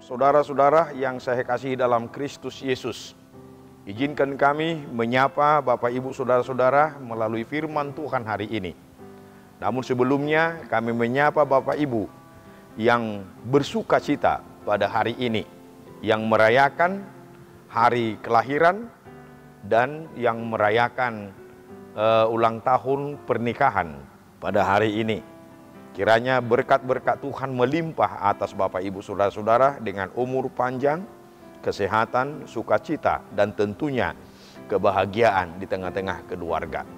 Saudara-saudara yang saya kasihi dalam Kristus Yesus, izinkan kami menyapa Bapak Ibu Saudara-saudara melalui firman Tuhan hari ini. Namun sebelumnya kami menyapa Bapak Ibu yang bersuka cita pada hari ini, yang merayakan hari kelahiran dan yang merayakan ulang tahun pernikahan pada hari ini. Kiranya berkat-berkat Tuhan melimpah atas Bapak Ibu Saudara-saudara dengan umur panjang, kesehatan, sukacita, dan tentunya kebahagiaan di tengah-tengah keluarga.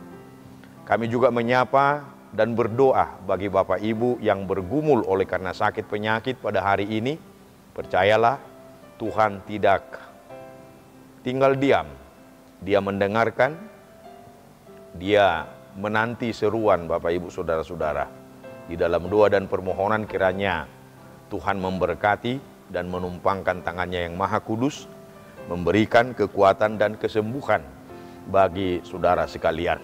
Kami juga menyapa dan berdoa bagi Bapak Ibu yang bergumul oleh karena sakit penyakit pada hari ini. Percayalah, Tuhan tidak tinggal diam. Dia mendengarkan, Dia menanti seruan Bapak Ibu Saudara-saudara. Di dalam doa dan permohonan kiranya Tuhan memberkati dan menumpangkan tangannya yang maha kudus, memberikan kekuatan dan kesembuhan bagi saudara sekalian.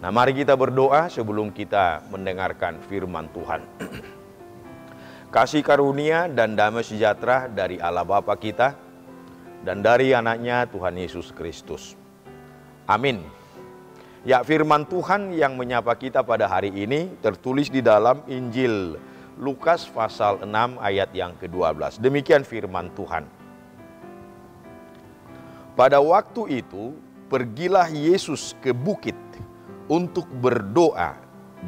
Nah, mari kita berdoa sebelum kita mendengarkan firman Tuhan. Kasih karunia dan damai sejahtera dari Allah Bapa kita dan dari anaknya Tuhan Yesus Kristus. Amin. Ya, firman Tuhan yang menyapa kita pada hari ini tertulis di dalam Injil Lukas pasal 6 ayat yang ke-12. Demikian firman Tuhan. Pada waktu itu, pergilah Yesus ke bukit untuk berdoa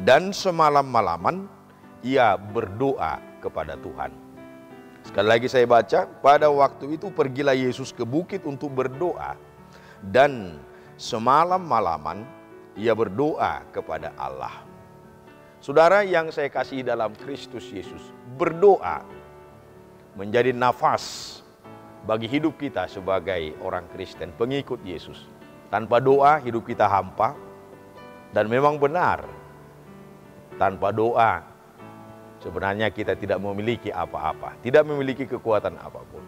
dan semalam-malaman ia berdoa kepada Tuhan. Sekali lagi saya baca, pada waktu itu pergilah Yesus ke bukit untuk berdoa dan semalam-malaman ia berdoa kepada Allah. Saudara yang saya kasih dalam Kristus Yesus, berdoa menjadi nafas bagi hidup kita sebagai orang Kristen, pengikut Yesus. Tanpa doa hidup kita hampa, dan memang benar, tanpa doa sebenarnya kita tidak memiliki apa-apa, tidak memiliki kekuatan apapun.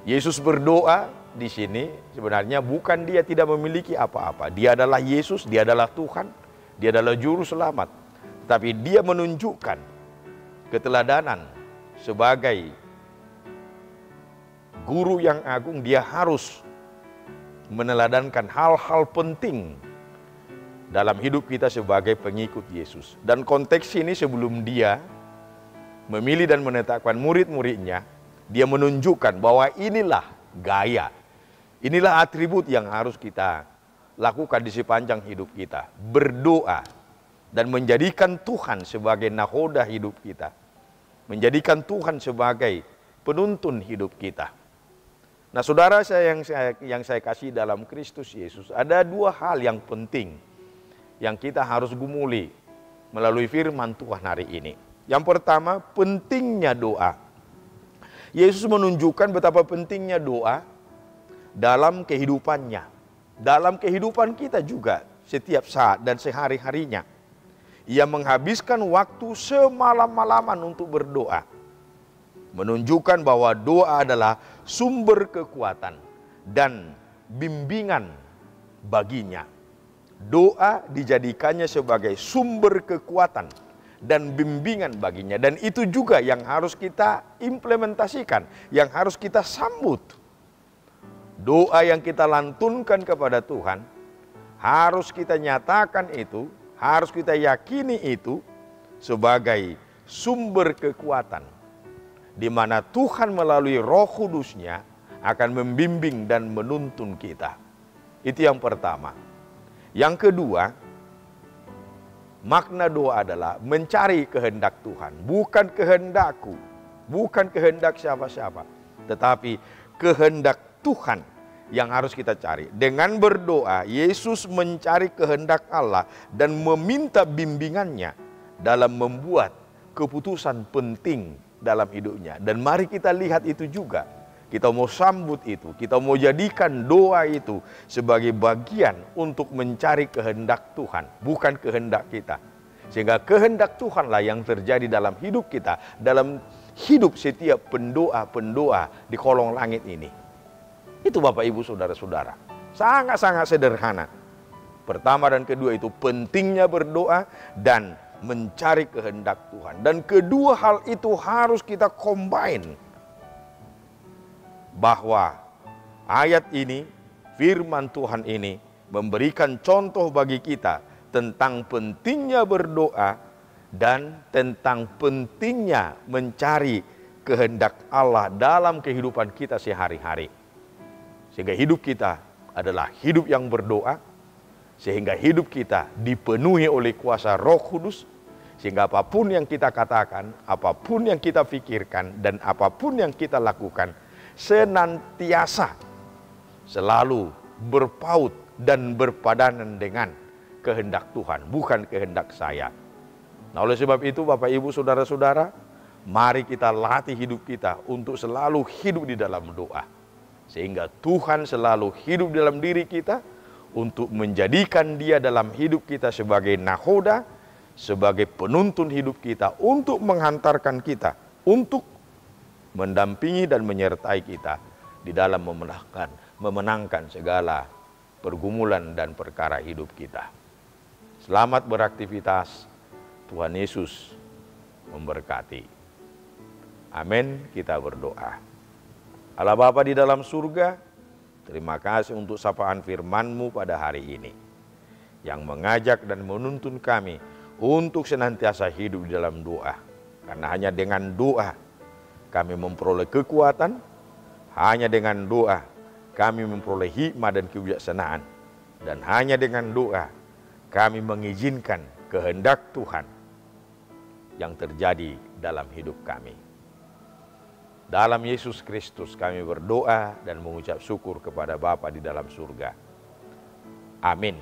Yesus berdoa di sini sebenarnya bukan dia tidak memiliki apa-apa. Dia adalah Yesus, dia adalah Tuhan, dia adalah juru selamat. Tapi dia menunjukkan keteladanan sebagai guru yang agung. Dia harus meneladankan hal-hal penting dalam hidup kita sebagai pengikut Yesus. Dan konteks ini sebelum dia memilih dan menetapkan murid-muridnya, dia menunjukkan bahwa inilah gaya, inilah atribut yang harus kita lakukan di sepanjang hidup kita. Berdoa dan menjadikan Tuhan sebagai nahoda hidup kita. Menjadikan Tuhan sebagai penuntun hidup kita. Nah, saudara yang saya kasih dalam Kristus Yesus, ada dua hal yang penting yang kita harus gumuli melalui firman Tuhan hari ini. Yang pertama, pentingnya doa. Yesus menunjukkan betapa pentingnya doa dalam kehidupannya, dalam kehidupan kita juga setiap saat dan sehari-harinya. Ia menghabiskan waktu semalam-malaman untuk berdoa, menunjukkan bahwa doa adalah sumber kekuatan dan bimbingan baginya. Doa dijadikannya sebagai sumber kekuatan dan bimbingan baginya. Dan itu juga yang harus kita implementasikan, yang harus kita sambut. Doa yang kita lantunkan kepada Tuhan, harus kita nyatakan itu, harus kita yakini itu sebagai sumber kekuatan, di mana Tuhan melalui Roh Kudus-Nya akan membimbing dan menuntun kita. Itu yang pertama. Yang kedua, makna doa adalah mencari kehendak Tuhan. Bukan kehendakku, bukan kehendak siapa-siapa, tetapi kehendak Tuhan yang harus kita cari. Dengan berdoa, Yesus mencari kehendak Allah dan meminta bimbingannya dalam membuat keputusan penting dalam hidupnya. Dan mari kita lihat itu juga. Kita mau sambut itu, kita mau jadikan doa itu sebagai bagian untuk mencari kehendak Tuhan, bukan kehendak kita. Sehingga kehendak Tuhanlah yang terjadi dalam hidup kita, dalam hidup setiap pendoa-pendoa di kolong langit ini. Itu Bapak Ibu Saudara-saudara, sangat-sangat sederhana. Pertama dan kedua itu pentingnya berdoa dan mencari kehendak Tuhan. Dan kedua hal itu harus kita combine. Bahwa ayat ini, firman Tuhan ini memberikan contoh bagi kita tentang pentingnya berdoa dan tentang pentingnya mencari kehendak Allah dalam kehidupan kita sehari-hari. Sehingga hidup kita adalah hidup yang berdoa, sehingga hidup kita dipenuhi oleh kuasa Roh Kudus, sehingga apapun yang kita katakan, apapun yang kita pikirkan, dan apapun yang kita lakukan, senantiasa selalu berpaut dan berpadanan dengan kehendak Tuhan, bukan kehendak saya. Nah, oleh sebab itu Bapak Ibu Saudara-saudara, mari kita latih hidup kita untuk selalu hidup di dalam doa. Sehingga Tuhan selalu hidup dalam diri kita untuk menjadikan Dia dalam hidup kita sebagai nahoda, sebagai penuntun hidup kita, untuk menghantarkan kita, untuk mendampingi dan menyertai kita di dalam memenangkan segala pergumulan dan perkara hidup kita. Selamat beraktivitas. Tuhan Yesus memberkati. Amin. Kita berdoa. Allah Bapa di dalam surga, terima kasih untuk sapaan firman-Mu pada hari ini, yang mengajak dan menuntun kami untuk senantiasa hidup di dalam doa. Karena hanya dengan doa kami memperoleh kekuatan, hanya dengan doa kami memperoleh hikmah dan kebijaksanaan, dan hanya dengan doa kami mengizinkan kehendak Tuhan yang terjadi dalam hidup kami. Dalam Yesus Kristus kami berdoa dan mengucap syukur kepada Bapa di dalam surga. Amin.